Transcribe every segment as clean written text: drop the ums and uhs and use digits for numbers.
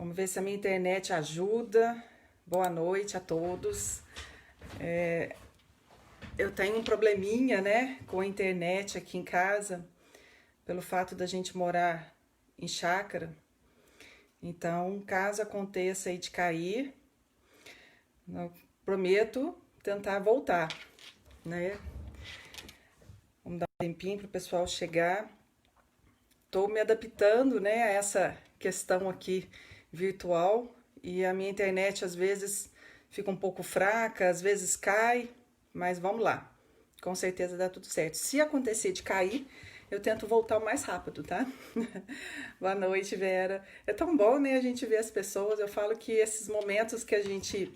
Vamos ver se a minha internet ajuda. Boa noite a todos. Eu tenho um probleminha, né, com a internet aqui em casa, pelo fato da gente morar em chácara. Então, caso aconteça aí de cair, eu prometo tentar voltar, né? Vamos dar um tempinho para o pessoal chegar. Estou me adaptando, né, a essa questão aqui virtual e a minha internet às vezes fica um pouco fraca, às vezes cai, mas vamos lá. Com certeza dá tudo certo. Se acontecer de cair, eu tento voltar o mais rápido, tá? Boa noite, Vera. É tão bom, né, a gente ver as pessoas. Eu falo que esses momentos que a gente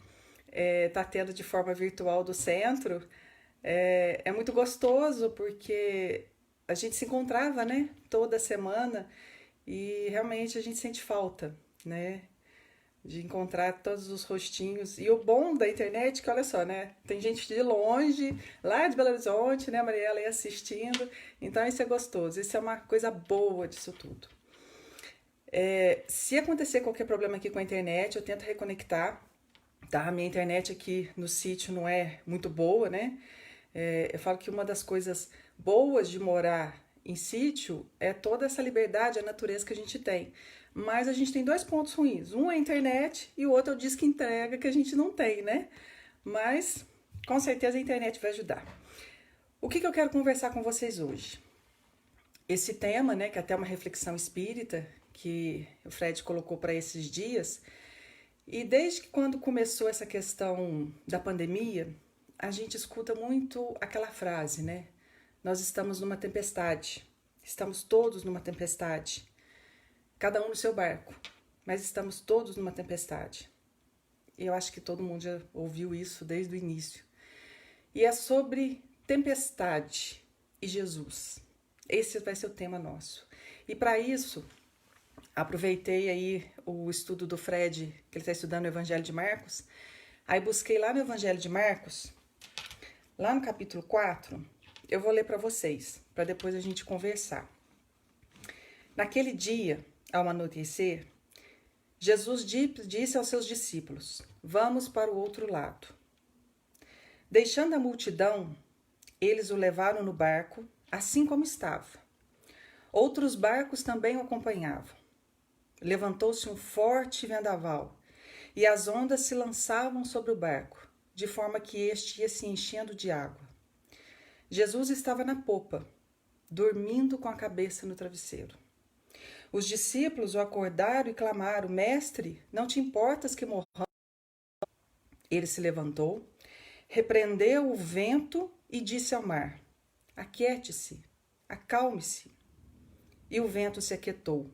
tá tendo de forma virtual do centro é muito gostoso, porque a gente se encontrava, né, toda semana e realmente a gente sente falta, né, de encontrar todos os rostinhos. E o bom da internet é que, olha só, né, tem gente de longe, lá de Belo Horizonte, né, a Mariela aí assistindo, então isso é gostoso, isso é uma coisa boa disso tudo. Se acontecer qualquer problema aqui com a internet, eu tento reconectar, tá? A minha internet aqui no sítio não é muito boa, né? Eu falo que uma das coisas boas de morar em sítio é toda essa liberdade, a natureza que a gente tem. Mas a gente tem dois pontos ruins. Um é a internet e o outro é o disque entrega que a gente não tem, né? Mas com certeza a internet vai ajudar. O que eu quero conversar com vocês hoje? Esse tema, né, que é até uma reflexão espírita que o Fred colocou para esses dias. E desde que quando começou essa questão da pandemia, a gente escuta muito aquela frase, né? Nós estamos numa tempestade. Estamos todos numa tempestade. Cada um no seu barco, mas estamos todos numa tempestade. E eu acho que todo mundo já ouviu isso desde o início. E é sobre tempestade e Jesus. Esse vai ser o tema nosso. E para isso, aproveitei aí o estudo do Fred, que ele está estudando o Evangelho de Marcos. Aí busquei lá no Evangelho de Marcos, lá no capítulo 4, eu vou ler para vocês, para depois a gente conversar. Naquele dia, ao anoitecer, Jesus disse aos seus discípulos: Vamos para o outro lado. Deixando a multidão, eles o levaram no barco, assim como estava. Outros barcos também o acompanhavam. Levantou-se um forte vendaval, e as ondas se lançavam sobre o barco, de forma que este ia se enchendo de água. Jesus estava na popa, dormindo com a cabeça no travesseiro. Os discípulos o acordaram e clamaram: Mestre, não te importas que morramos? Ele se levantou, repreendeu o vento e disse ao mar: Aquiete-se, acalme-se. E o vento se aquietou,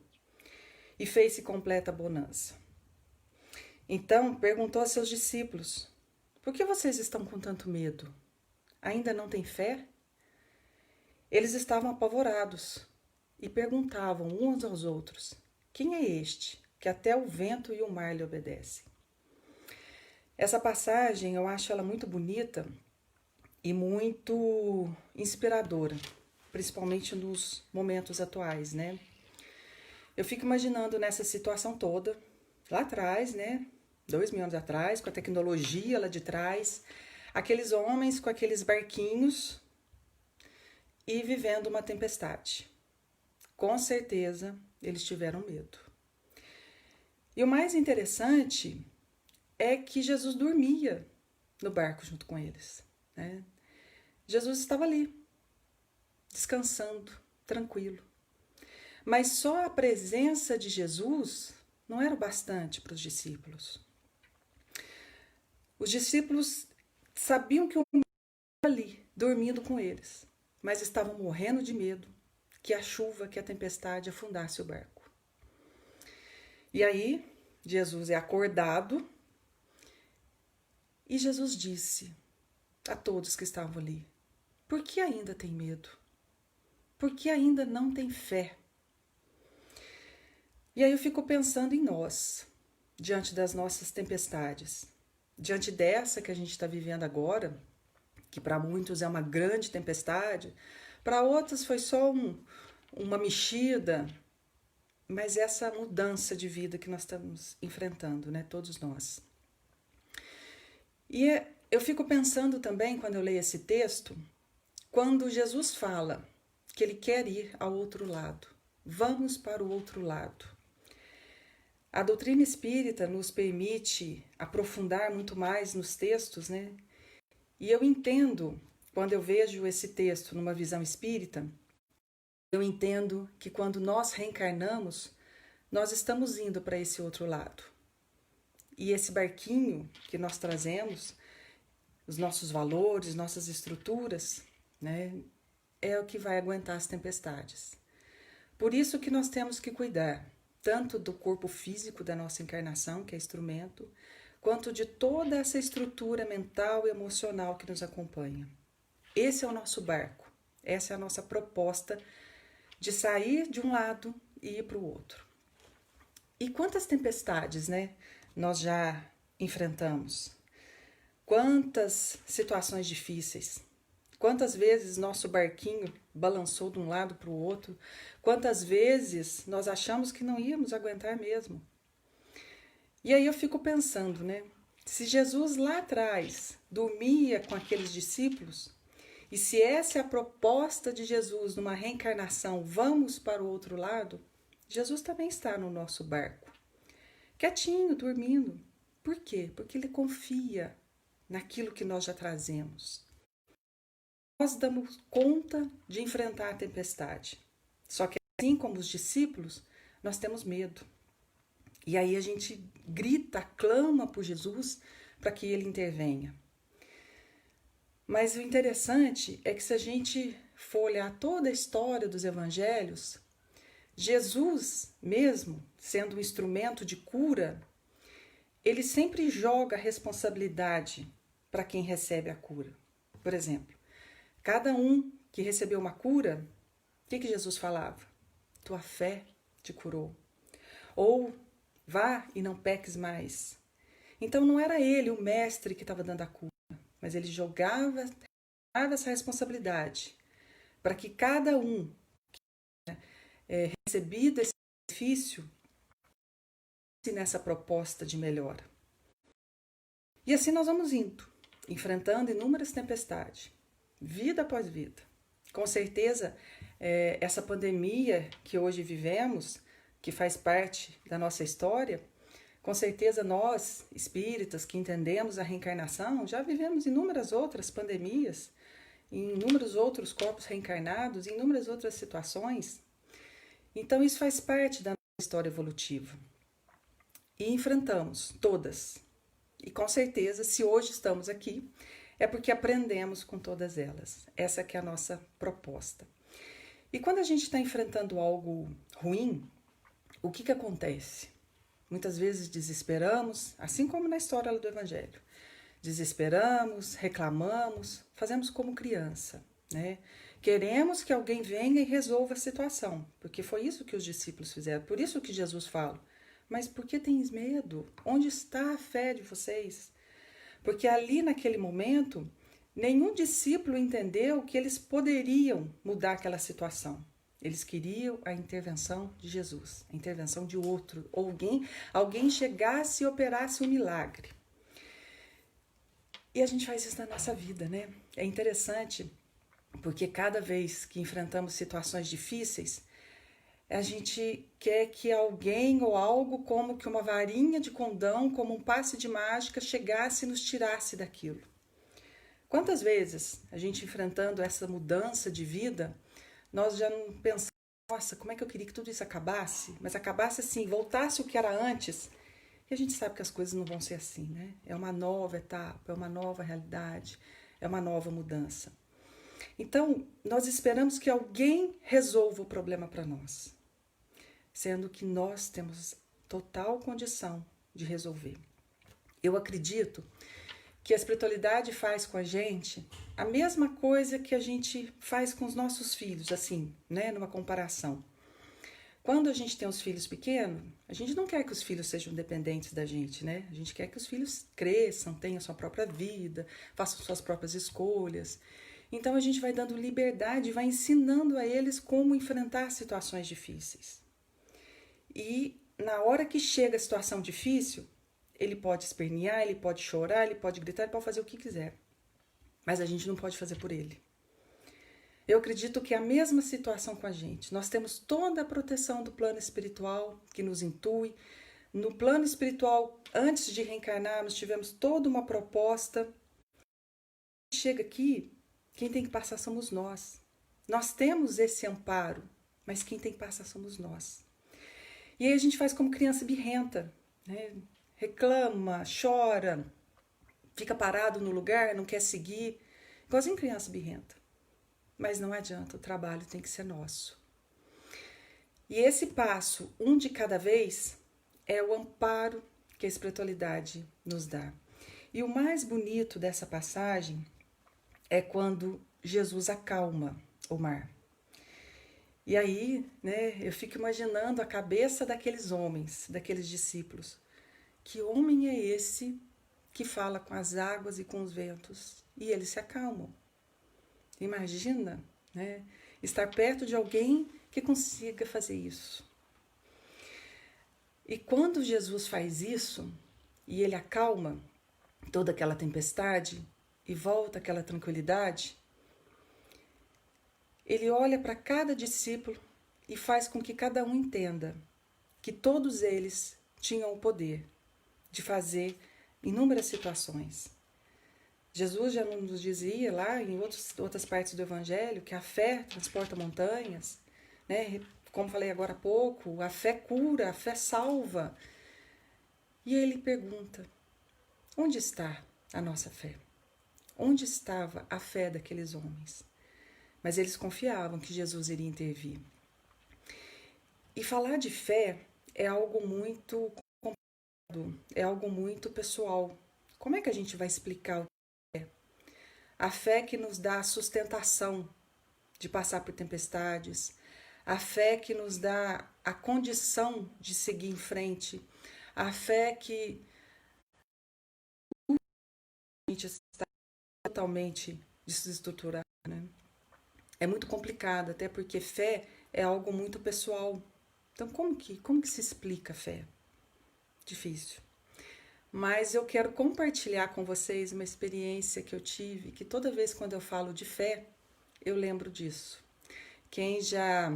e fez-se completa bonança. Então perguntou a seus discípulos: Por que vocês estão com tanto medo? Ainda não têm fé? Eles estavam apavorados e perguntavam uns aos outros: Quem é este que até o vento e o mar lhe obedecem? Essa passagem eu acho ela muito bonita e muito inspiradora, principalmente nos momentos atuais, né? Eu fico imaginando nessa situação toda, lá atrás, né? 2000 anos atrás, com a tecnologia lá de trás, aqueles homens com aqueles barquinhos e vivendo uma tempestade. Com certeza eles tiveram medo. E o mais interessante é que Jesus dormia no barco junto com eles, né? Jesus estava ali, descansando, tranquilo. Mas só a presença de Jesus não era o bastante para os discípulos. Os discípulos sabiam que o homem estava ali, dormindo com eles, mas estavam morrendo de medo que a chuva, que a tempestade afundasse o barco. E aí, Jesus é acordado e Jesus disse a todos que estavam ali: Por que ainda tem medo? Por que ainda não tem fé? E aí eu fico pensando em nós, diante das nossas tempestades, diante dessa que a gente está vivendo agora, que para muitos é uma grande tempestade, para outros foi só uma mexida, mas essa mudança de vida que nós estamos enfrentando, né? Todos nós. E eu fico pensando também, quando eu leio esse texto, quando Jesus fala que ele quer ir ao outro lado. Vamos para o outro lado. A doutrina espírita nos permite aprofundar muito mais nos textos, né? E eu entendo, quando eu vejo esse texto numa visão espírita, eu entendo que quando nós reencarnamos, nós estamos indo para esse outro lado. E esse barquinho que nós trazemos, os nossos valores, nossas estruturas, né, é o que vai aguentar as tempestades. Por isso que nós temos que cuidar tanto do corpo físico da nossa encarnação, que é instrumento, quanto de toda essa estrutura mental e emocional que nos acompanha. Esse é o nosso barco, essa é a nossa proposta de sair de um lado e ir para o outro. E quantas tempestades, né, nós já enfrentamos? Quantas situações difíceis? Quantas vezes nosso barquinho balançou de um lado para o outro? Quantas vezes nós achamos que não íamos aguentar mesmo? E aí eu fico pensando, né? Se Jesus lá atrás dormia com aqueles discípulos, e se essa é a proposta de Jesus numa reencarnação, vamos para o outro lado, Jesus também está no nosso barco, quietinho, dormindo. Por quê? Porque ele confia naquilo que nós já trazemos. Nós damos conta de enfrentar a tempestade. Só que assim como os discípulos, nós temos medo. E aí a gente grita, clama por Jesus para que ele intervenha. Mas o interessante é que se a gente for olhar toda a história dos evangelhos, Jesus mesmo, sendo um instrumento de cura, ele sempre joga a responsabilidade para quem recebe a cura. Por exemplo, cada um que recebeu uma cura, o que Jesus falava? Tua fé te curou. Ou vá e não peques mais. Então não era ele, o mestre, que estava dando a cura, mas ele jogava essa responsabilidade para que cada um recebido esse benefício nessa proposta de melhora. E assim nós vamos indo, enfrentando inúmeras tempestades, vida após vida. Com certeza, essa pandemia que hoje vivemos, que faz parte da nossa história, com certeza nós, espíritas, que entendemos a reencarnação, já vivemos inúmeras outras pandemias, em inúmeros outros corpos reencarnados, em inúmeras outras situações. Então isso faz parte da nossa história evolutiva. E enfrentamos todas. E com certeza, se hoje estamos aqui, é porque aprendemos com todas elas. Essa que é a nossa proposta. E quando a gente está enfrentando algo ruim, o que acontece? Muitas vezes desesperamos, assim como na história do Evangelho. Desesperamos, reclamamos, fazemos como criança, né? Queremos que alguém venha e resolva a situação, porque foi isso que os discípulos fizeram, por isso que Jesus fala. Mas por que tens medo? Onde está a fé de vocês? Porque ali naquele momento, nenhum discípulo entendeu que eles poderiam mudar aquela situação. Eles queriam a intervenção de Jesus, a intervenção de outro, alguém chegasse e operasse um milagre. E a gente faz isso na nossa vida, né? É interessante, porque cada vez que enfrentamos situações difíceis, a gente quer que alguém ou algo como que uma varinha de condão, como um passe de mágica, chegasse e nos tirasse daquilo. Quantas vezes a gente enfrentando essa mudança de vida, nós já não pensamos, nossa, como é que eu queria que tudo isso acabasse? Mas acabasse assim, voltasse o que era antes. E a gente sabe que as coisas não vão ser assim, né? É uma nova etapa, é uma nova realidade, é uma nova mudança. Então, nós esperamos que alguém resolva o problema para nós, sendo que nós temos total condição de resolver. Eu acredito que a espiritualidade faz com a gente a mesma coisa que a gente faz com os nossos filhos, assim, né, numa comparação. Quando a gente tem os filhos pequenos, a gente não quer que os filhos sejam dependentes da gente, né? A gente quer que os filhos cresçam, tenham sua própria vida, façam suas próprias escolhas. Então a gente vai dando liberdade, vai ensinando a eles como enfrentar situações difíceis. E na hora que chega a situação difícil, ele pode espernear, ele pode chorar, ele pode gritar, ele pode fazer o que quiser. Mas a gente não pode fazer por ele. Eu acredito que é a mesma situação com a gente. Nós temos toda a proteção do plano espiritual que nos intui. No plano espiritual, antes de reencarnarmos, tivemos toda uma proposta. Chega aqui, quem tem que passar somos nós. Nós temos esse amparo, mas quem tem que passar somos nós. E aí a gente faz como criança birrenta, né? Reclama, chora, fica parado no lugar, não quer seguir. Igualzinho criança birrenta. Mas não adianta, o trabalho tem que ser nosso. E esse passo, um de cada vez, é o amparo que a espiritualidade nos dá. E o mais bonito dessa passagem é quando Jesus acalma o mar. E aí, né, eu fico imaginando a cabeça daqueles homens, daqueles discípulos. Que homem é esse que fala com as águas e com os ventos? E eles se acalmam. Imagina, né, estar perto de alguém que consiga fazer isso. E quando Jesus faz isso, e ele acalma toda aquela tempestade e volta aquela tranquilidade, ele olha para cada discípulo e faz com que cada um entenda que todos eles tinham o poder de fazer inúmeras situações. Jesus já nos dizia lá em outras partes do Evangelho que a fé transporta montanhas, né? Como falei agora há pouco, a fé cura, a fé salva. E ele pergunta, onde está a nossa fé? Onde estava a fé daqueles homens? Mas eles confiavam que Jesus iria intervir. E falar de fé é algo muito complicado, é algo muito pessoal. Como é que a gente vai explicar o que é? A fé que nos dá a sustentação de passar por tempestades, a fé que nos dá a condição de seguir em frente, a fé que a gente está totalmente desestruturada, né? É muito complicado, até porque fé é algo muito pessoal. Então, como que se explica a fé? Difícil. Mas eu quero compartilhar com vocês uma experiência que eu tive, que toda vez quando eu falo de fé, eu lembro disso. Quem já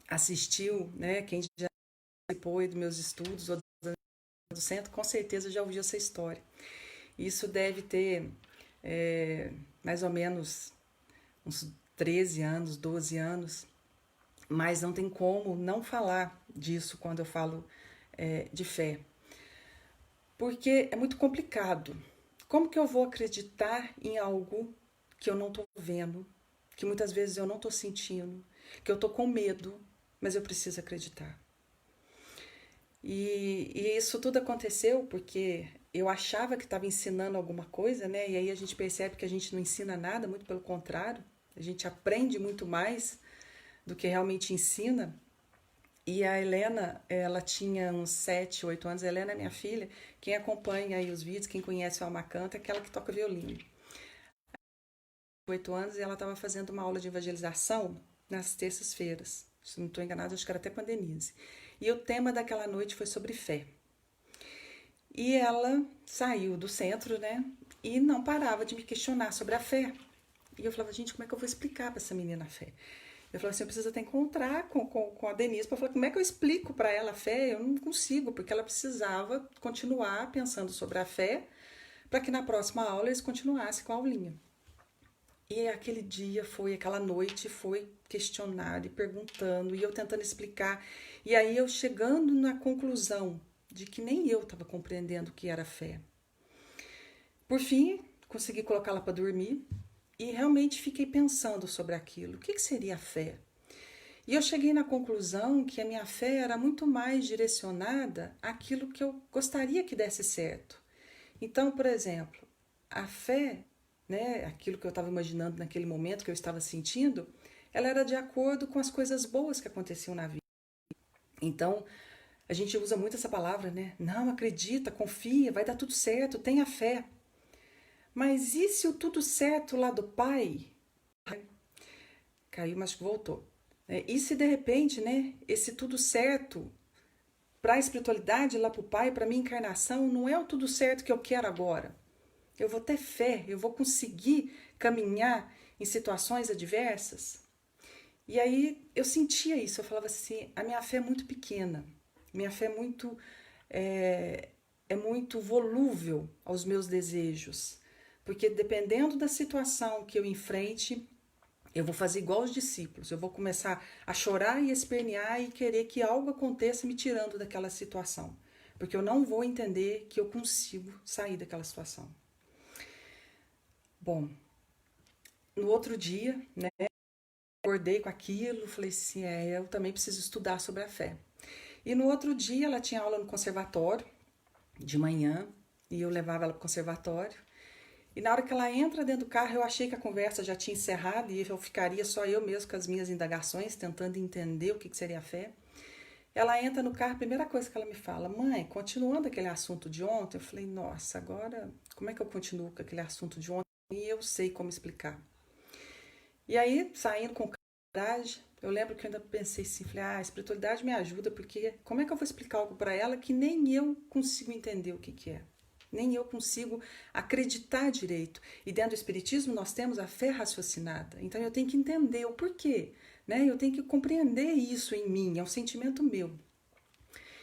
assistiu, né, quem já participou dos meus estudos ou do centro, com certeza já ouviu essa história. Isso deve ter mais ou menos uns 13 anos, 12 anos, mas não tem como não falar disso quando eu falo de fé. Porque é muito complicado. Como que eu vou acreditar em algo que eu não estou vendo, que muitas vezes eu não estou sentindo, que eu estou com medo, mas eu preciso acreditar? E isso tudo aconteceu porque eu achava que estava ensinando alguma coisa, né? E aí a gente percebe que a gente não ensina nada, muito pelo contrário. A gente aprende muito mais do que realmente ensina. E a Helena, ela tinha uns 7, 8 anos. A Helena é minha filha. Quem acompanha aí os vídeos, quem conhece a Alma Canta, é aquela que toca violino. 8 anos e ela estava fazendo uma aula de evangelização nas terças-feiras. Se não estou enganada, acho que era até com a Denise. E o tema daquela noite foi sobre fé. E ela saiu do centro, né? E não parava de me questionar sobre a fé. E eu falava, gente, como é que eu vou explicar para essa menina a fé? Eu falava assim, eu preciso até encontrar com a Denise para falar como é que eu explico para ela a fé. Eu não consigo, porque ela precisava continuar pensando sobre a fé para que na próxima aula eles continuassem com a aulinha. E aquele dia aquela noite foi questionado e perguntando, e eu tentando explicar. E aí eu chegando na conclusão de que nem eu estava compreendendo o que era fé. Por fim, consegui colocá-la para dormir e realmente fiquei pensando sobre aquilo. O que seria a fé? E eu cheguei na conclusão que a minha fé era muito mais direcionada àquilo que eu gostaria que desse certo. Então, por exemplo, a fé, né, aquilo que eu estava imaginando naquele momento, que eu estava sentindo, ela era de acordo com as coisas boas que aconteciam na vida. Então, a gente usa muito essa palavra, né? Não, acredita, confia, vai dar tudo certo, tenha fé. Mas e se o tudo certo lá do pai? Caiu, mas voltou. E se de repente, né, esse tudo certo para a espiritualidade, lá para o Pai, para a minha encarnação, não é o tudo certo que eu quero agora. Eu vou ter fé, eu vou conseguir caminhar em situações adversas. E aí eu sentia isso, eu falava assim, a minha fé é muito pequena, minha fé é muito volúvel aos meus desejos, porque dependendo da situação que eu enfrente, eu vou fazer igual os discípulos, eu vou começar a chorar e espernear e querer que algo aconteça me tirando daquela situação, porque eu não vou entender que eu consigo sair daquela situação. Bom, no outro dia, né, acordei com aquilo, falei assim, eu também preciso estudar sobre a fé. E no outro dia ela tinha aula no conservatório, de manhã, e eu levava ela para o conservatório. E na hora que ela entra dentro do carro, eu achei que a conversa já tinha encerrado e eu ficaria só eu mesmo com as minhas indagações, tentando entender o que seria a fé. Ela entra no carro, a primeira coisa que ela me fala, mãe, continuando aquele assunto de ontem, eu falei, nossa, agora como é que eu continuo com aquele assunto de ontem? E eu sei como explicar. E aí, saindo com coragem, eu lembro que eu ainda pensei assim, falei, a espiritualidade me ajuda, porque como é que eu vou explicar algo para ela que nem eu consigo entender o que é? Nem eu consigo acreditar direito. E dentro do espiritismo nós temos a fé raciocinada. Então eu tenho que entender o porquê, né? Eu tenho que compreender isso em mim, é um sentimento meu.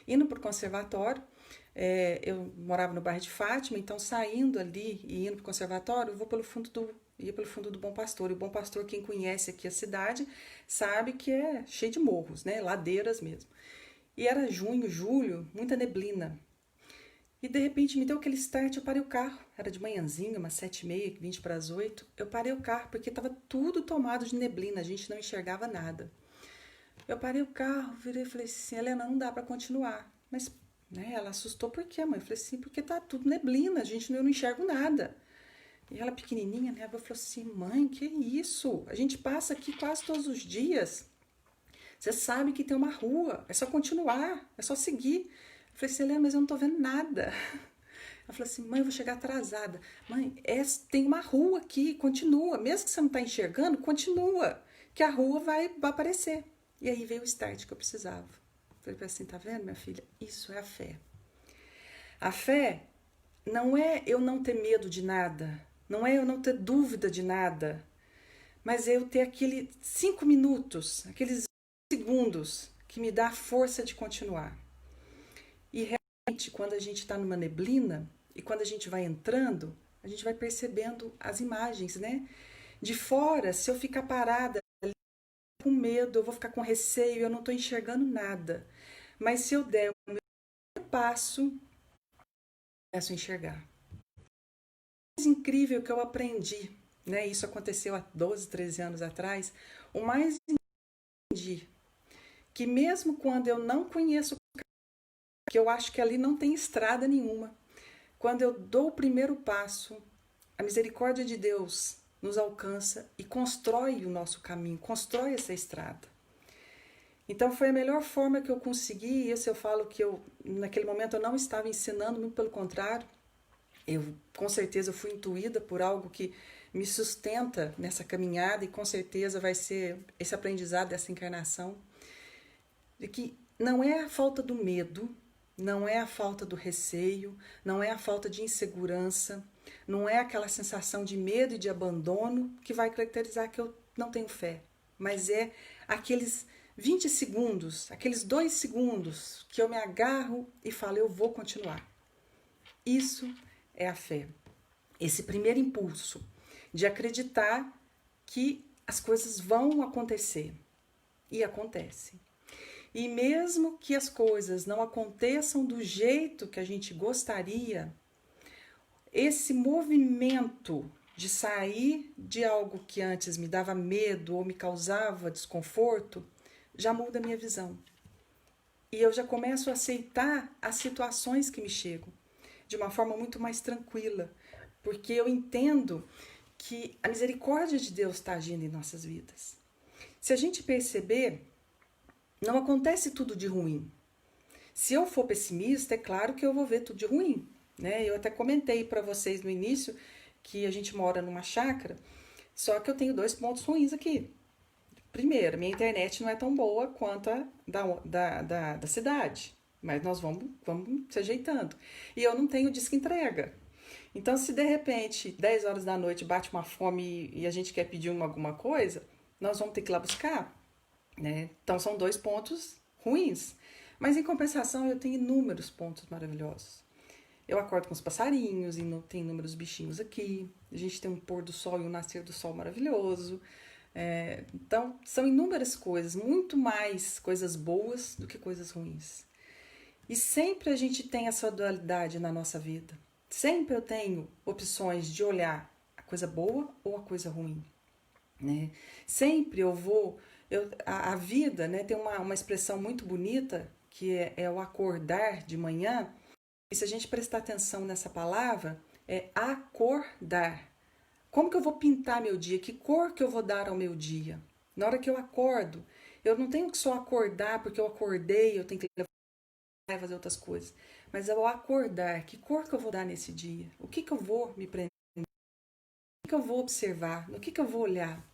Indo para o conservatório, eu morava no bairro de Fátima, então saindo ali e indo para o conservatório, eu vou ia pelo fundo do Bom Pastor. E o Bom Pastor, quem conhece aqui a cidade, sabe que é cheio de morros, né? Ladeiras mesmo. E era junho, julho, muita neblina. E de repente me deu aquele start, eu parei o carro. Era de manhãzinha, umas 7h30, 20 para as 8. Eu parei o carro porque estava tudo tomado de neblina, a gente não enxergava nada. Eu parei o carro, virei e falei assim, Helena, não dá para continuar. Mas, né, ela assustou, por quê, mãe? Eu falei assim, porque tá tudo neblina, eu não enxergo nada. E ela pequenininha, né, ela falou assim, mãe, que isso? A gente passa aqui quase todos os dias. Você sabe que tem uma rua, é só continuar, é só seguir. Eu falei assim, Helena, mas eu não tô vendo nada. Ela falou assim, mãe, eu vou chegar atrasada. Mãe, tem uma rua aqui, continua. Mesmo que você não tá enxergando, continua, que a rua vai aparecer. E aí veio o start que eu precisava. Eu falei assim, tá vendo, minha filha? Isso é a fé. A fé não é eu não ter medo de nada, não é eu não ter dúvida de nada, mas é eu ter aqueles 5 minutos, aqueles segundos que me dá a força de continuar. E realmente, quando a gente está numa neblina e quando a gente vai entrando, a gente vai percebendo as imagens, né? De fora, se eu ficar parada com medo, eu vou ficar com receio, eu não estou enxergando nada. Mas se eu der o meu passo, eu começo a enxergar. O mais incrível que eu aprendi, né? Isso aconteceu há 12, 13 anos atrás. O mais aprendi que mesmo quando eu não conheço, que eu acho que ali não tem estrada nenhuma, quando eu dou o primeiro passo, a misericórdia de Deus nos alcança e constrói o nosso caminho, constrói essa estrada. Então foi a melhor forma que eu consegui, e isso eu falo que naquele momento eu não estava ensinando, muito pelo contrário, eu com certeza fui intuída por algo que me sustenta nessa caminhada e com certeza vai ser esse aprendizado dessa encarnação, de que não é a falta do medo, não é a falta do receio, não é a falta de insegurança, não é aquela sensação de medo e de abandono que vai caracterizar que eu não tenho fé, mas é aqueles 20 segundos, aqueles 2 segundos que eu me agarro e falo, eu vou continuar. Isso é a fé. Esse primeiro impulso de acreditar que as coisas vão acontecer. E acontece. E mesmo que as coisas não aconteçam do jeito que a gente gostaria, esse movimento de sair de algo que antes me dava medo ou me causava desconforto, já muda a minha visão. E eu já começo a aceitar as situações que me chegam de uma forma muito mais tranquila, porque eu entendo que a misericórdia de Deus está agindo em nossas vidas. Se a gente perceber, não acontece tudo de ruim. Se eu for pessimista, é claro que eu vou ver tudo de ruim, né? Eu até comentei para vocês no início que a gente mora numa chácara, só que eu tenho 2 pontos ruins aqui. Primeiro, minha internet não é tão boa quanto a da cidade. mas nós vamos se ajeitando. E eu não tenho disco entrega. Então, se de repente, 10 horas da noite, bate uma fome e a gente quer pedir alguma coisa, nós vamos ter que ir lá buscar, né? Então, são dois pontos ruins. Mas, em compensação, eu tenho inúmeros pontos maravilhosos. Eu acordo com os passarinhos e tem inúmeros bichinhos aqui. A gente tem um pôr do sol e um nascer do sol maravilhoso. Então, são inúmeras coisas, muito mais coisas boas do que coisas ruins. E sempre a gente tem essa dualidade na nossa vida. Sempre eu tenho opções de olhar a coisa boa ou a coisa ruim, né? Sempre eu vou... a vida, né, tem uma expressão muito bonita que é o acordar de manhã. E se a gente prestar atenção nessa palavra, é acordar. Como que eu vou pintar meu dia? Que cor que eu vou dar ao meu dia? Na hora que eu acordo, eu não tenho que só acordar porque eu acordei, eu tenho que levantar e fazer outras coisas. Mas ao acordar, que cor que eu vou dar nesse dia? O que que eu vou me prender? O que eu vou observar? No que eu vou olhar?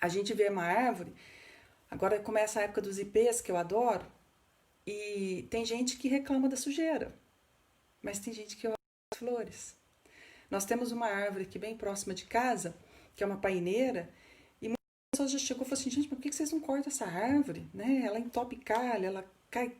A gente vê uma árvore, agora começa a época dos ipês, que eu adoro, e tem gente que reclama da sujeira, mas tem gente que olha as flores. Nós temos uma árvore aqui bem próxima de casa, que é uma paineira, e muitas pessoas já chegou e falaram assim, gente, mas por que vocês não cortam essa árvore? Né? Ela entope calha, ela cai,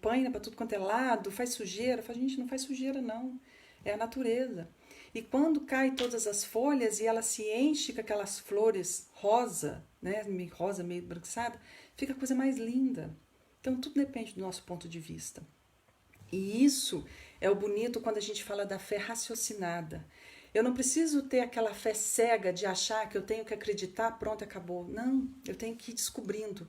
paina para tudo quanto é lado, faz sujeira. Eu falo, gente, não faz sujeira não, é a natureza. E quando cai todas as folhas e ela se enche com aquelas flores rosa, né, rosa meio branquiçada, fica a coisa mais linda. Então tudo depende do nosso ponto de vista. E isso é o bonito quando a gente fala da fé raciocinada. Eu não preciso ter aquela fé cega de achar que eu tenho que acreditar, pronto, acabou. Não, eu tenho que ir descobrindo.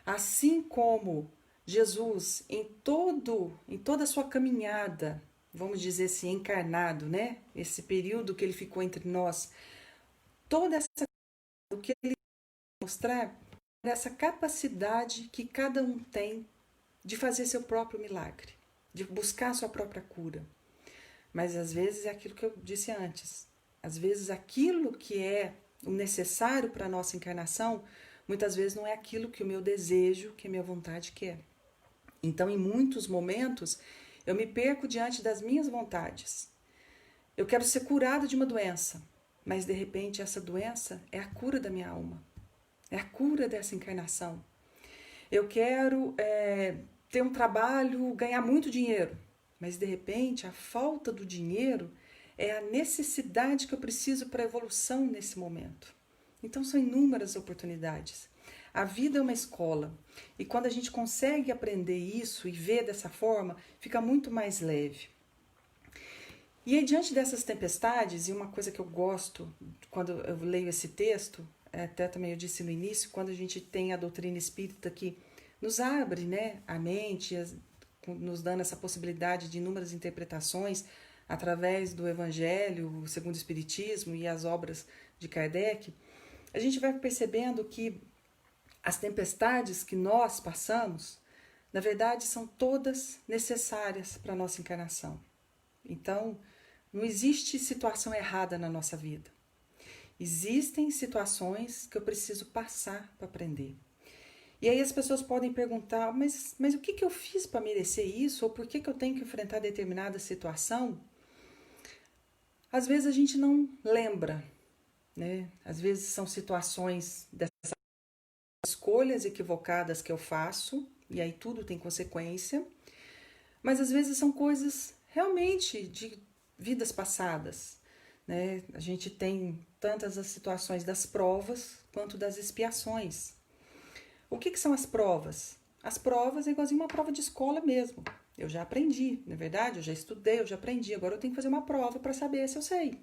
Assim como Jesus, em toda a sua caminhada, vamos dizer assim, encarnado, né? Esse período que ele ficou entre nós, toda essa o que ele mostrar essa capacidade que cada um tem de fazer seu próprio milagre, de buscar a sua própria cura. Mas às vezes é aquilo que eu disse antes. Às vezes aquilo que é o necessário para a nossa encarnação, muitas vezes não é aquilo que o meu desejo, que a minha vontade quer. Então, em muitos momentos, eu me perco diante das minhas vontades. Eu quero ser curada de uma doença, mas de repente essa doença é a cura da minha alma, é a cura dessa encarnação. Eu quero ter um trabalho, ganhar muito dinheiro, mas de repente a falta do dinheiro é a necessidade que eu preciso para a evolução nesse momento. Então são inúmeras oportunidades. A vida é uma escola e quando a gente consegue aprender isso e ver dessa forma, fica muito mais leve. E aí, diante dessas tempestades, e uma coisa que eu gosto quando eu leio esse texto, até também eu disse no início, quando a gente tem a doutrina espírita que nos abre, né, a mente, nos dando essa possibilidade de inúmeras interpretações através do Evangelho, segundo o Espiritismo e as obras de Kardec, a gente vai percebendo que as tempestades que nós passamos, na verdade, são todas necessárias para a nossa encarnação. Então, não existe situação errada na nossa vida. Existem situações que eu preciso passar para aprender. E aí as pessoas podem perguntar, mas o que eu fiz para merecer isso? Ou por que eu tenho que enfrentar determinada situação? Às vezes a gente não lembra, né? Às vezes são situações dessas escolhas equivocadas que eu faço, e aí tudo tem consequência. Mas às vezes são coisas realmente de vidas passadas, né? A gente tem tantas as situações das provas quanto das expiações. O que são as provas? As provas é igualzinho uma prova de escola mesmo. Eu já aprendi, na verdade, eu já estudei, eu já aprendi. Agora eu tenho que fazer uma prova para saber se eu sei.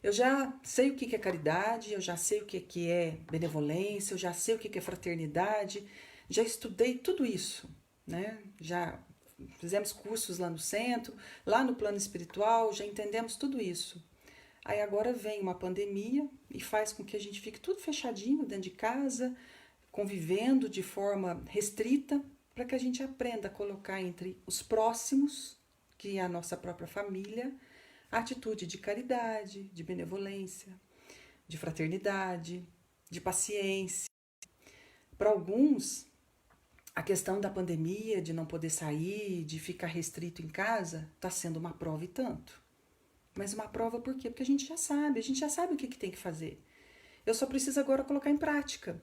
Eu já sei o que é caridade, eu já sei o que é benevolência, eu já sei o que é fraternidade, já estudei tudo isso, né? Já fizemos cursos lá no centro, lá no plano espiritual, já entendemos tudo isso. Aí agora vem uma pandemia e faz com que a gente fique tudo fechadinho dentro de casa, convivendo de forma restrita, para que a gente aprenda a colocar entre os próximos, que é a nossa própria família, a atitude de caridade, de benevolência, de fraternidade, de paciência. Para alguns, a questão da pandemia, de não poder sair, de ficar restrito em casa, está sendo uma prova e tanto. Mas uma prova por quê? Porque a gente já sabe o que tem que fazer. Eu só preciso agora colocar em prática.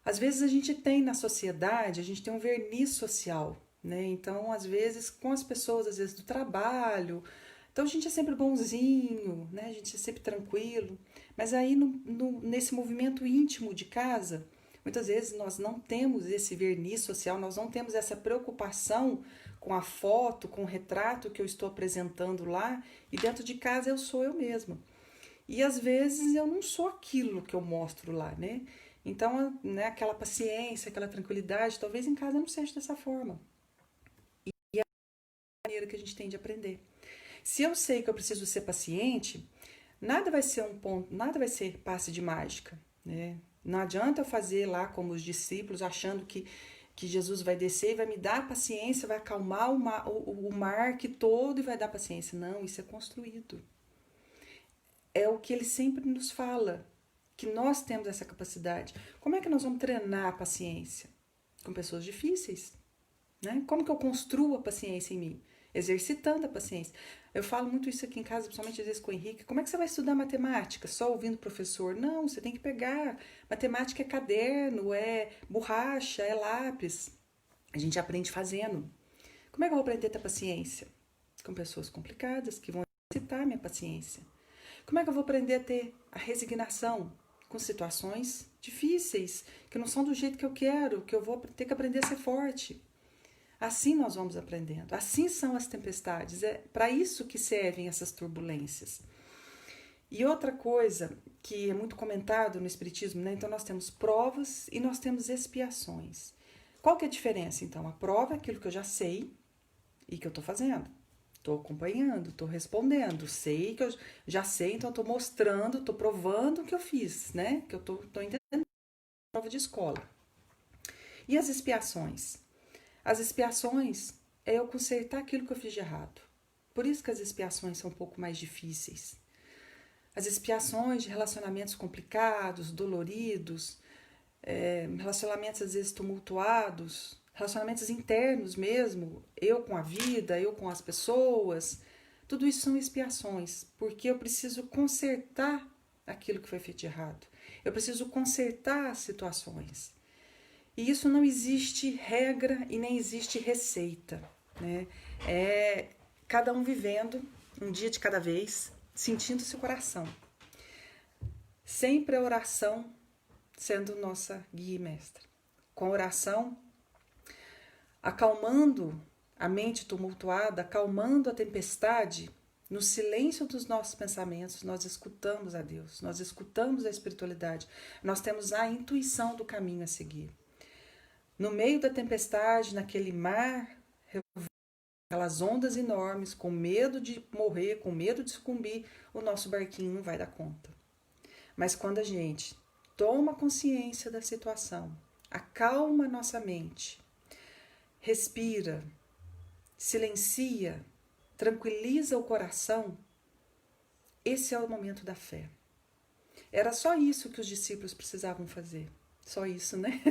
Às vezes a gente tem na sociedade, a gente tem um verniz social, né? Então, às vezes, com as pessoas, às vezes do trabalho, então a gente é sempre bonzinho, né? A gente é sempre tranquilo. Mas aí, nesse movimento íntimo de casa, muitas vezes nós não temos esse verniz social, nós não temos essa preocupação com a foto, com o retrato que eu estou apresentando lá, e dentro de casa eu sou eu mesma. E às vezes eu não sou aquilo que eu mostro lá, né? Então, né, aquela paciência, aquela tranquilidade, talvez em casa não seja dessa forma. E é a maneira que a gente tem de aprender. Se eu sei que eu preciso ser paciente, nada vai ser um ponto, nada vai ser passe de mágica, né? Não adianta eu fazer lá como os discípulos, achando que Jesus vai descer e vai me dar paciência, vai acalmar o mar que todo e vai dar paciência. Não, isso é construído. É o que ele sempre nos fala, que nós temos essa capacidade. Como é que nós vamos treinar a paciência? Com pessoas difíceis, né? Como que eu construo a paciência em mim? Exercitando a paciência. Eu falo muito isso aqui em casa, principalmente às vezes com o Henrique. Como é que você vai estudar matemática? Só ouvindo o professor? Não, você tem que pegar. Matemática é caderno, é borracha, é lápis. A gente aprende fazendo. Como é que eu vou aprender a ter paciência? Com pessoas complicadas que vão exercitar a minha paciência. Como é que eu vou aprender a ter a resignação com situações difíceis, que não são do jeito que eu quero, que eu vou ter que aprender a ser forte? Assim nós vamos aprendendo. Assim são as tempestades. É para isso que servem essas turbulências. E outra coisa que é muito comentado no Espiritismo, né? Então nós temos provas e nós temos expiações. Qual que é a diferença, então? A prova é aquilo que eu já sei e que eu estou fazendo. Estou acompanhando, estou respondendo, sei que eu já sei, então estou mostrando, estou provando o que eu fiz, né? Que eu estou entendendo. Prova de escola. E as expiações? As expiações é eu consertar aquilo que eu fiz de errado. Por isso que as expiações são um pouco mais difíceis. As expiações de relacionamentos complicados, doloridos, relacionamentos às vezes tumultuados, relacionamentos internos mesmo, eu com a vida, eu com as pessoas, tudo isso são expiações, porque eu preciso consertar aquilo que foi feito de errado. Eu preciso consertar as situações. E isso não existe regra e nem existe receita, né? É cada um vivendo um dia de cada vez, sentindo seu coração. Sempre a oração sendo nossa guia e mestra. Com a oração, acalmando a mente tumultuada, acalmando a tempestade, no silêncio dos nossos pensamentos, nós escutamos a Deus, nós escutamos a espiritualidade, nós temos a intuição do caminho a seguir. No meio da tempestade, naquele mar, aquelas ondas enormes, com medo de morrer, com medo de sucumbir, o nosso barquinho não vai dar conta. Mas quando a gente toma consciência da situação, acalma nossa mente, respira, silencia, tranquiliza o coração, esse é o momento da fé. Era só isso que os discípulos precisavam fazer. Só isso, né?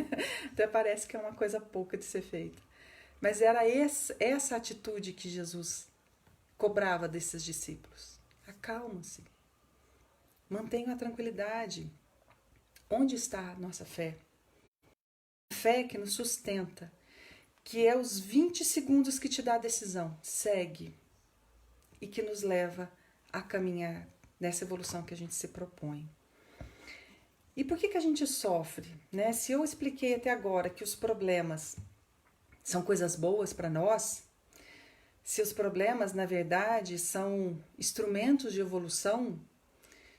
Até parece que é uma coisa pouca de ser feita. Mas era essa atitude que Jesus cobrava desses discípulos. Acalma-se. Mantenham a tranquilidade. Onde está a nossa fé? A fé que nos sustenta, que é os 20 segundos que te dá a decisão. Segue. E que nos leva a caminhar nessa evolução que a gente se propõe. E por que a gente sofre, né? Se eu expliquei até agora que os problemas são coisas boas para nós, se os problemas, na verdade, são instrumentos de evolução,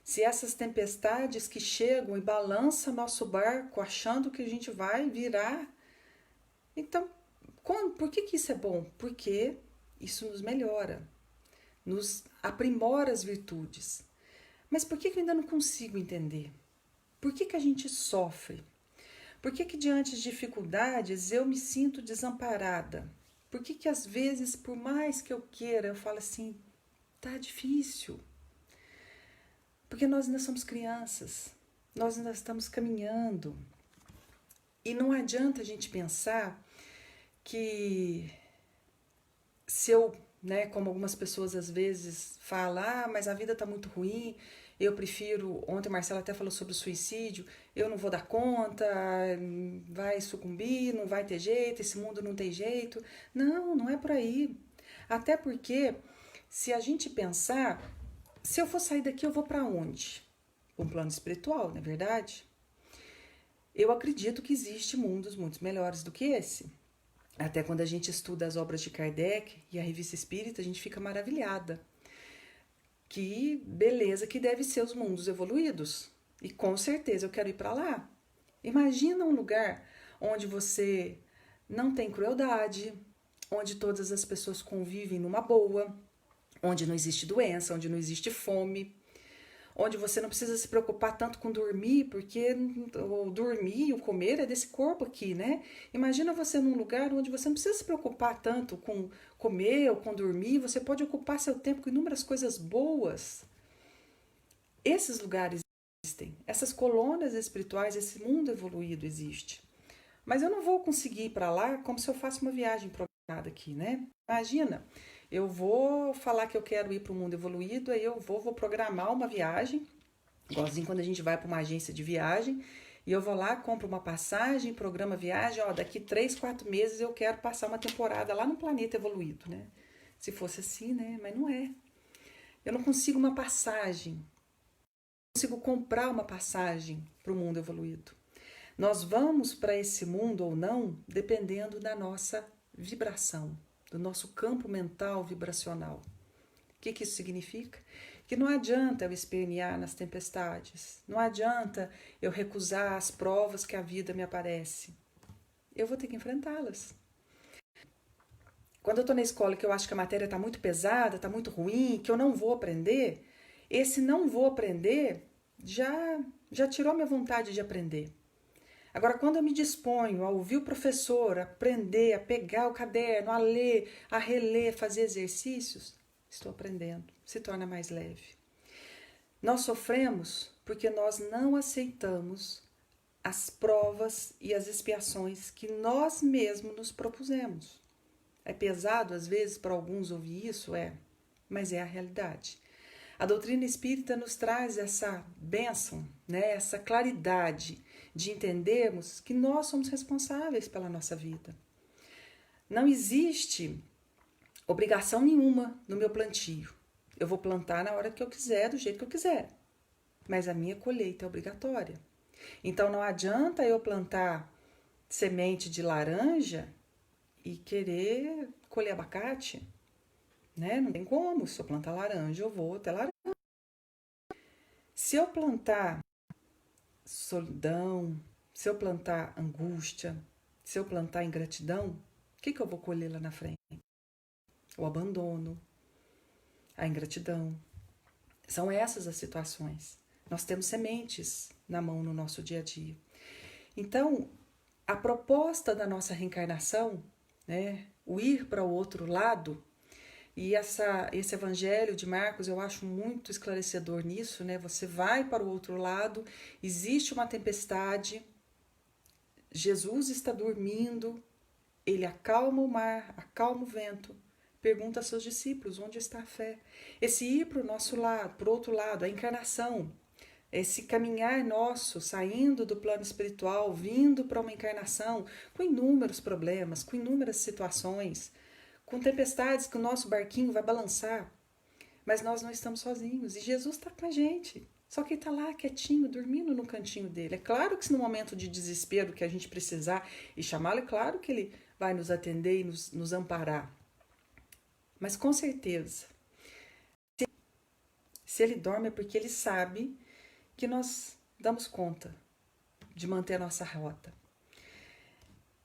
se essas tempestades que chegam e balançam nosso barco achando que a gente vai virar, então, por que isso é bom? Porque isso nos melhora, nos aprimora as virtudes. Mas por que eu ainda não consigo entender? Por que a gente sofre? Por que diante de dificuldades eu me sinto desamparada? Por que às vezes, por mais que eu queira, eu falo assim, tá difícil? Porque nós ainda somos crianças, nós ainda estamos caminhando. E não adianta a gente pensar que se eu, né, como algumas pessoas às vezes falam, mas a vida tá muito ruim, eu prefiro, ontem a Marcela até falou sobre o suicídio, eu não vou dar conta, vai sucumbir, não vai ter jeito, esse mundo não tem jeito. Não, não é por aí. Até porque, se a gente pensar, se eu for sair daqui, eu vou para onde? Um plano espiritual, não é verdade? Eu acredito que existe mundos muito melhores do que esse. Até quando a gente estuda as obras de Kardec e a Revista Espírita, a gente fica maravilhada. Que beleza que deve ser os mundos evoluídos. E com certeza eu quero ir para lá. Imagina um lugar onde você não tem crueldade, onde todas as pessoas convivem numa boa, onde não existe doença, onde não existe fome, onde você não precisa se preocupar tanto com dormir, porque o dormir e o comer é desse corpo aqui, né? Imagina você num lugar onde você não precisa se preocupar tanto com comer ou com dormir, você pode ocupar seu tempo com inúmeras coisas boas. Esses lugares existem, essas colônias espirituais, esse mundo evoluído existe. Mas eu não vou conseguir ir para lá como se eu faça uma viagem programada aqui, né? Imagina, eu vou falar que eu quero ir para o mundo evoluído, aí eu vou programar uma viagem, igualzinho quando a gente vai para uma agência de viagem, e eu vou lá, compro uma passagem, programa a viagem, daqui 3, 4 meses eu quero passar uma temporada lá no planeta evoluído, né? Se fosse assim, né? Mas não é. Eu não consigo uma passagem, não consigo comprar uma passagem para o mundo evoluído. Nós vamos para esse mundo ou não dependendo da nossa vibração, do nosso campo mental vibracional. O que isso significa? Que não adianta eu espernear nas tempestades, não adianta eu recusar as provas que a vida me aparece. Eu vou ter que enfrentá-las. Quando eu estou na escola que eu acho que a matéria está muito pesada, está muito ruim, que eu não vou aprender, esse não vou aprender já tirou minha vontade de aprender. Agora, quando eu me disponho a ouvir o professor, a aprender, a pegar o caderno, a ler, a reler, fazer exercícios, estou aprendendo, se torna mais leve. Nós sofremos porque nós não aceitamos as provas e as expiações que nós mesmos nos propusemos. É pesado, às vezes, para alguns ouvir isso, mas é a realidade. A doutrina espírita nos traz essa bênção, né? Essa claridade de entendermos que nós somos responsáveis pela nossa vida. Não existe obrigação nenhuma no meu plantio. Eu vou plantar na hora que eu quiser, do jeito que eu quiser. Mas a minha colheita é obrigatória. Então não adianta eu plantar semente de laranja e querer colher abacate, né? Não tem como. Se eu plantar laranja, eu vou ter laranja. Se eu plantar solidão, se eu plantar angústia, se eu plantar ingratidão, o que eu vou colher lá na frente? O abandono, a ingratidão. São essas as situações. Nós temos sementes na mão no nosso dia a dia. Então, a proposta da nossa reencarnação, né, o ir para o outro lado, e esse evangelho de Marcos eu acho muito esclarecedor nisso, né? Você vai para o outro lado, existe uma tempestade, Jesus está dormindo, ele acalma o mar, acalma o vento, pergunta aos seus discípulos onde está a fé. Esse ir para o nosso lado, para o outro lado, a encarnação, esse caminhar nosso, saindo do plano espiritual, vindo para uma encarnação, com inúmeros problemas, com inúmeras situações, com tempestades que o nosso barquinho vai balançar, mas nós não estamos sozinhos e Jesus está com a gente. Só que ele está lá quietinho, dormindo no cantinho dele. É claro que se no momento de desespero que a gente precisar e chamá-lo, é claro que ele vai nos atender e nos amparar. Mas com certeza, se ele dorme é porque ele sabe que nós damos conta de manter a nossa rota.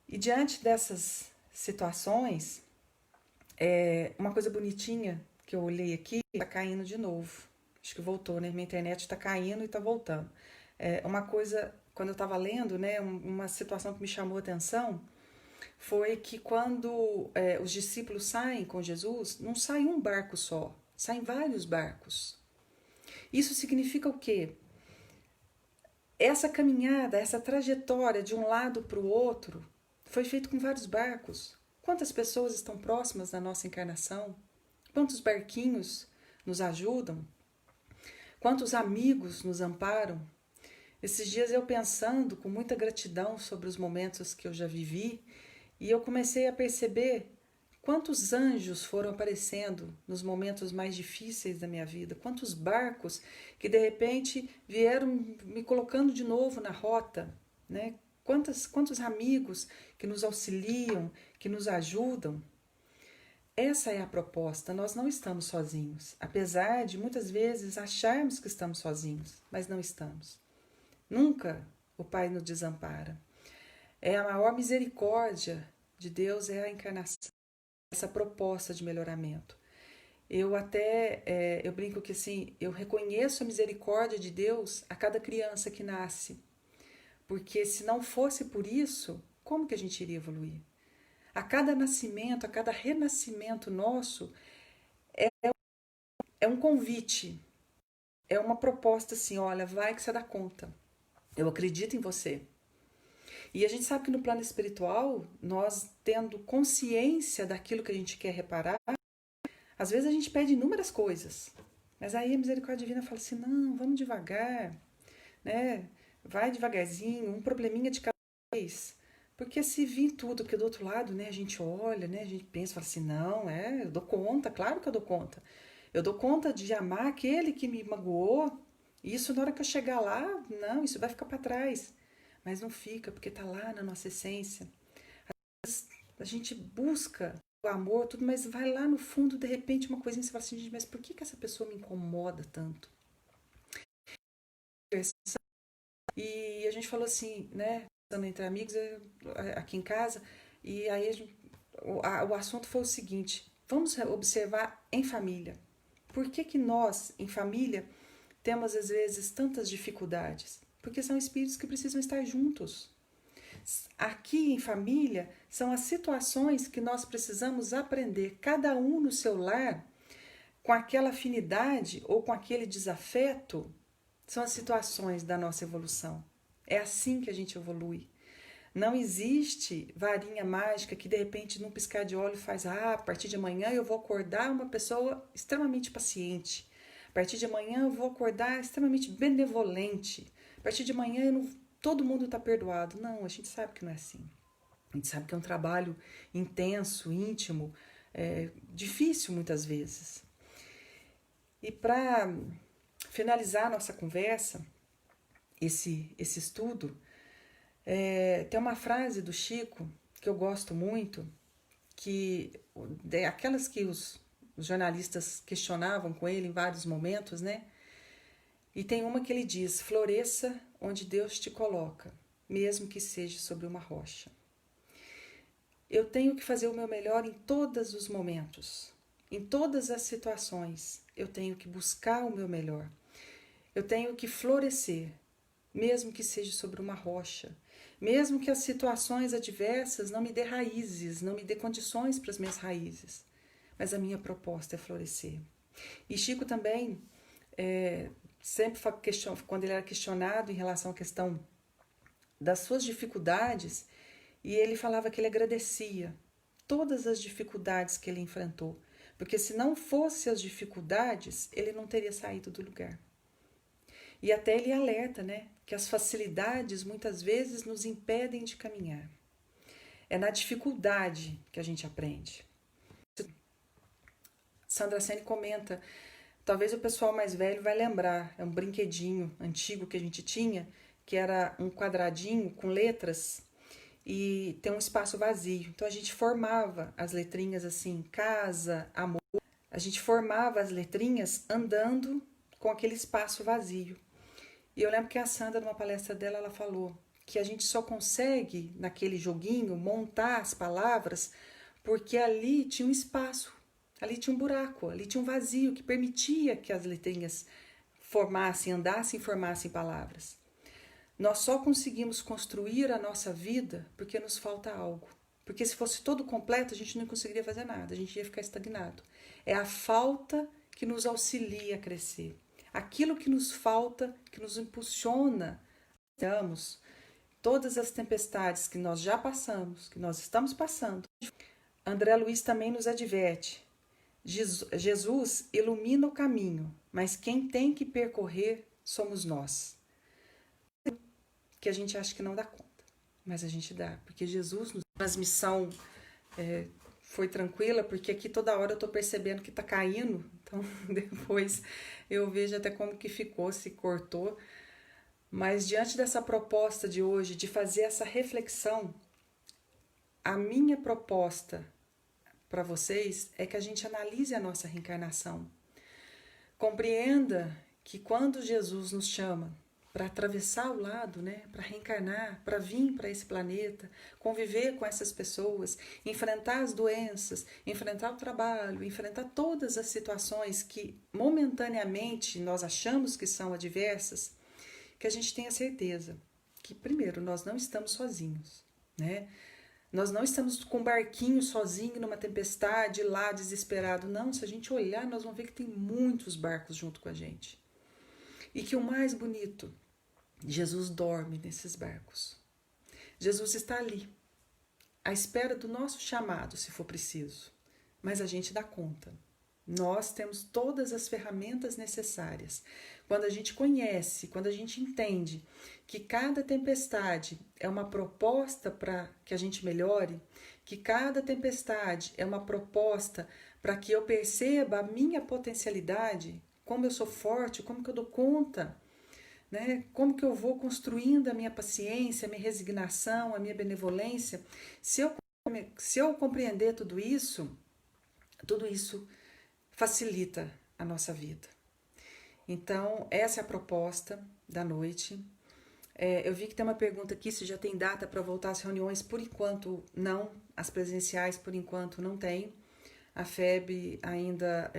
E diante dessas situações, uma coisa bonitinha que eu olhei aqui, tá caindo de novo. Acho que voltou, né? Minha internet tá caindo e tá voltando. Uma coisa, quando eu tava lendo, né, uma situação que me chamou a atenção foi que quando os discípulos saem com Jesus, não sai um barco só, saem vários barcos. Isso significa o quê? Essa caminhada, essa trajetória de um lado para o outro foi feito com vários barcos. Quantas pessoas estão próximas da nossa encarnação? Quantos barquinhos nos ajudam? Quantos amigos nos amparam? Esses dias eu pensando com muita gratidão sobre os momentos que eu já vivi, e eu comecei a perceber quantos anjos foram aparecendo nos momentos mais difíceis da minha vida, quantos barcos que de repente vieram me colocando de novo na rota, né? Quantos amigos que nos auxiliam, que nos ajudam. Essa é a proposta, nós não estamos sozinhos, apesar de muitas vezes acharmos que estamos sozinhos, mas não estamos. Nunca o Pai nos desampara. É a maior misericórdia de Deus, é a encarnação, essa proposta de melhoramento. Eu brinco que assim, eu reconheço a misericórdia de Deus a cada criança que nasce, porque se não fosse por isso, como que a gente iria evoluir? A cada nascimento, a cada renascimento nosso é um convite, é uma proposta assim, olha, vai que você dá conta. Eu acredito em você. E a gente sabe que no plano espiritual, nós tendo consciência daquilo que a gente quer reparar, às vezes a gente pede inúmeras coisas. Mas aí a misericórdia divina fala assim, não, vamos devagar, né? Vai devagarzinho, um probleminha de cada vez. Porque se vir tudo, porque do outro lado, né, a gente olha, né, a gente pensa, fala assim, não, eu dou conta, claro que eu dou conta. Eu dou conta de amar aquele que me magoou, e isso na hora que eu chegar lá, não, isso vai ficar para trás. Mas não fica, porque está lá na nossa essência. A gente busca o amor, tudo, mas vai lá no fundo, de repente, uma coisinha, você fala assim, gente, mas por que essa pessoa me incomoda tanto? E a gente falou assim, né, entre amigos, aqui em casa, e aí o assunto foi o seguinte, vamos observar em família. Por que nós, em família, temos às vezes tantas dificuldades? Porque são espíritos que precisam estar juntos. Aqui em família, são as situações que nós precisamos aprender, cada um no seu lar, com aquela afinidade ou com aquele desafeto, são as situações da nossa evolução. É assim que a gente evolui. Não existe varinha mágica que de repente num piscar de olho faz, a partir de amanhã eu vou acordar uma pessoa extremamente paciente. A partir de amanhã eu vou acordar extremamente benevolente. A partir de amanhã todo mundo está perdoado. Não, a gente sabe que não é assim. A gente sabe que é um trabalho intenso, íntimo, difícil muitas vezes. E para finalizar a nossa conversa, esse estudo, tem uma frase do Chico que eu gosto muito, que aquelas que os jornalistas questionavam com ele em vários momentos, né? E tem uma que ele diz, floresça onde Deus te coloca, mesmo que seja sobre uma rocha. Eu tenho que fazer o meu melhor em todos os momentos, em todas as situações, eu tenho que buscar o meu melhor. Eu tenho que florescer, mesmo que seja sobre uma rocha, mesmo que as situações adversas não me dê raízes, não me dê condições para as minhas raízes, mas a minha proposta é florescer. E Chico também, sempre quando ele era questionado em relação à questão das suas dificuldades, e ele falava que ele agradecia todas as dificuldades que ele enfrentou, porque se não fosse as dificuldades, ele não teria saído do lugar. E até ele alerta, né, que as facilidades muitas vezes nos impedem de caminhar. É na dificuldade que a gente aprende. Sandra Ceni comenta, talvez o pessoal mais velho vai lembrar, é um brinquedinho antigo que a gente tinha, que era um quadradinho com letras e tem um espaço vazio. Então a gente formava as letrinhas assim, casa, amor. A gente formava as letrinhas andando com aquele espaço vazio. E eu lembro que a Sandra, numa palestra dela, ela falou que a gente só consegue, naquele joguinho, montar as palavras porque ali tinha um espaço, ali tinha um buraco, ali tinha um vazio que permitia que as letrinhas formassem, andassem e formassem palavras. Nós só conseguimos construir a nossa vida porque nos falta algo. Porque se fosse todo completo, a gente não conseguiria fazer nada, a gente ia ficar estagnado. É a falta que nos auxilia a crescer. Aquilo que nos falta, que nos impulsiona, todas as tempestades que nós já passamos, que nós estamos passando, André Luiz também nos adverte. Jesus ilumina o caminho, mas quem tem que percorrer somos nós. Que a gente acha que não dá conta, mas a gente dá, porque Jesus nos transmissão foi tranquila, porque aqui toda hora eu tô percebendo que tá caindo, então depois eu vejo até como que ficou, se cortou. Mas diante dessa proposta de hoje, de fazer essa reflexão, a minha proposta para vocês é que a gente analise a nossa reencarnação. Compreenda que quando Jesus nos chama para atravessar o lado, né, para reencarnar, para vir para esse planeta, conviver com essas pessoas, enfrentar as doenças, enfrentar o trabalho, enfrentar todas as situações que momentaneamente nós achamos que são adversas, que a gente tenha certeza que, primeiro, nós não estamos sozinhos, né? Nós não estamos com um barquinho sozinho numa tempestade lá desesperado. Não, se a gente olhar, nós vamos ver que tem muitos barcos junto com a gente. E que o mais bonito, Jesus dorme nesses barcos. Jesus está ali, à espera do nosso chamado, se for preciso. Mas a gente dá conta. Nós temos todas as ferramentas necessárias. Quando a gente conhece, quando a gente entende que cada tempestade é uma proposta para que a gente melhore, que cada tempestade é uma proposta para que eu perceba a minha potencialidade, como eu sou forte, como que eu dou conta, né? Como que eu vou construindo a minha paciência, a minha resignação, a minha benevolência. Se eu compreender tudo isso facilita a nossa vida. Então, essa é a proposta da noite. Eu vi que tem uma pergunta aqui, se já tem data para voltar às reuniões. Por enquanto, não. As presenciais, por enquanto, não tem. A FEB ainda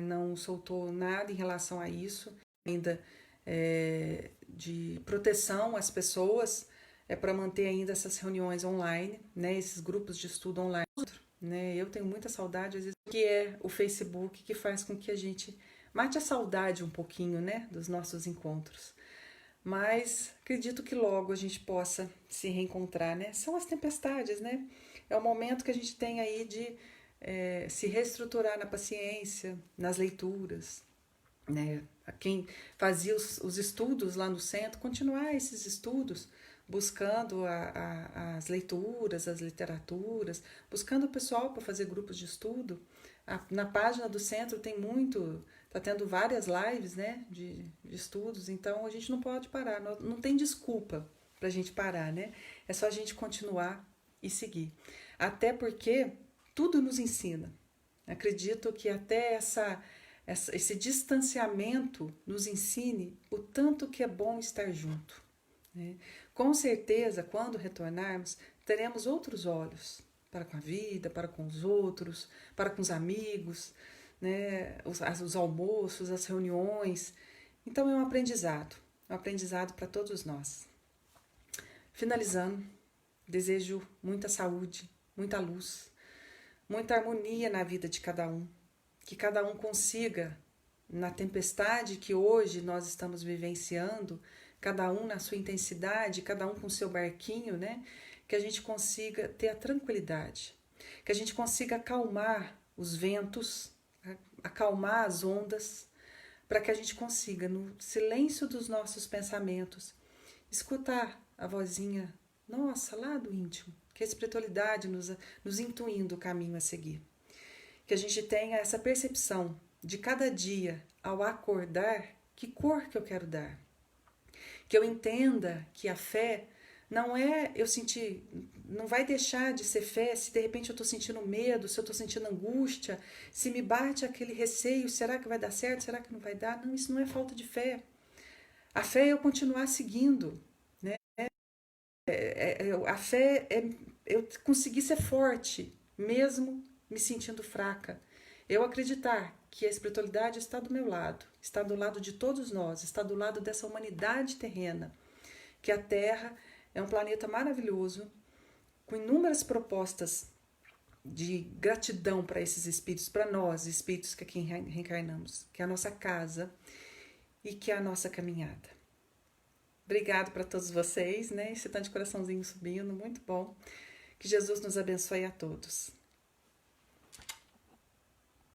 não soltou nada em relação a isso. Ainda de proteção às pessoas, para manter ainda essas reuniões online, né, esses grupos de estudo online. Né? Eu tenho muita saudade, às vezes, que é o Facebook, que faz com que a gente mate a saudade um pouquinho, né, dos nossos encontros. Mas acredito que logo a gente possa se reencontrar, né? São as tempestades, né? É o momento que a gente tem aí de se reestruturar na paciência, nas leituras, né? Quem fazia os estudos lá no centro, continuar esses estudos, buscando as leituras, as literaturas, buscando o pessoal para fazer grupos de estudo. Na página do centro tem está tendo várias lives, né, de estudos, então a gente não pode parar, não tem desculpa para a gente parar, né? É só a gente continuar e seguir. Até porque tudo nos ensina. Acredito que até esse distanciamento nos ensine o tanto que é bom estar junto, né? Com certeza, quando retornarmos, teremos outros olhos para com a vida, para com os outros, para com os amigos, né? Os almoços, as reuniões. Então é um aprendizado para todos nós. Finalizando, desejo muita saúde, muita luz, muita harmonia na vida de cada um. Que cada um consiga, na tempestade que hoje nós estamos vivenciando, cada um na sua intensidade, cada um com seu barquinho, né? Que a gente consiga ter a tranquilidade, que a gente consiga acalmar os ventos, acalmar as ondas, para que a gente consiga, no silêncio dos nossos pensamentos, escutar a vozinha nossa lá do íntimo, que a espiritualidade nos intuindo o caminho a seguir. Que a gente tenha essa percepção de cada dia, ao acordar, que cor que eu quero dar. Que eu entenda que a fé não é eu sentir, não vai deixar de ser fé se de repente eu estou sentindo medo, se eu estou sentindo angústia, se me bate aquele receio, será que vai dar certo, será que não vai dar? Não, isso não é falta de fé. A fé é eu continuar seguindo, né? A fé é eu conseguir ser forte, mesmo me sentindo fraca. Eu acreditar que a espiritualidade está do meu lado, está do lado de todos nós, está do lado dessa humanidade terrena, que a Terra é um planeta maravilhoso, com inúmeras propostas de gratidão para esses espíritos, para nós, espíritos que aqui reencarnamos, que é a nossa casa e que é a nossa caminhada. Obrigado para todos vocês, né? Esse tanto de coraçãozinho subindo, muito bom. Que Jesus nos abençoe a todos.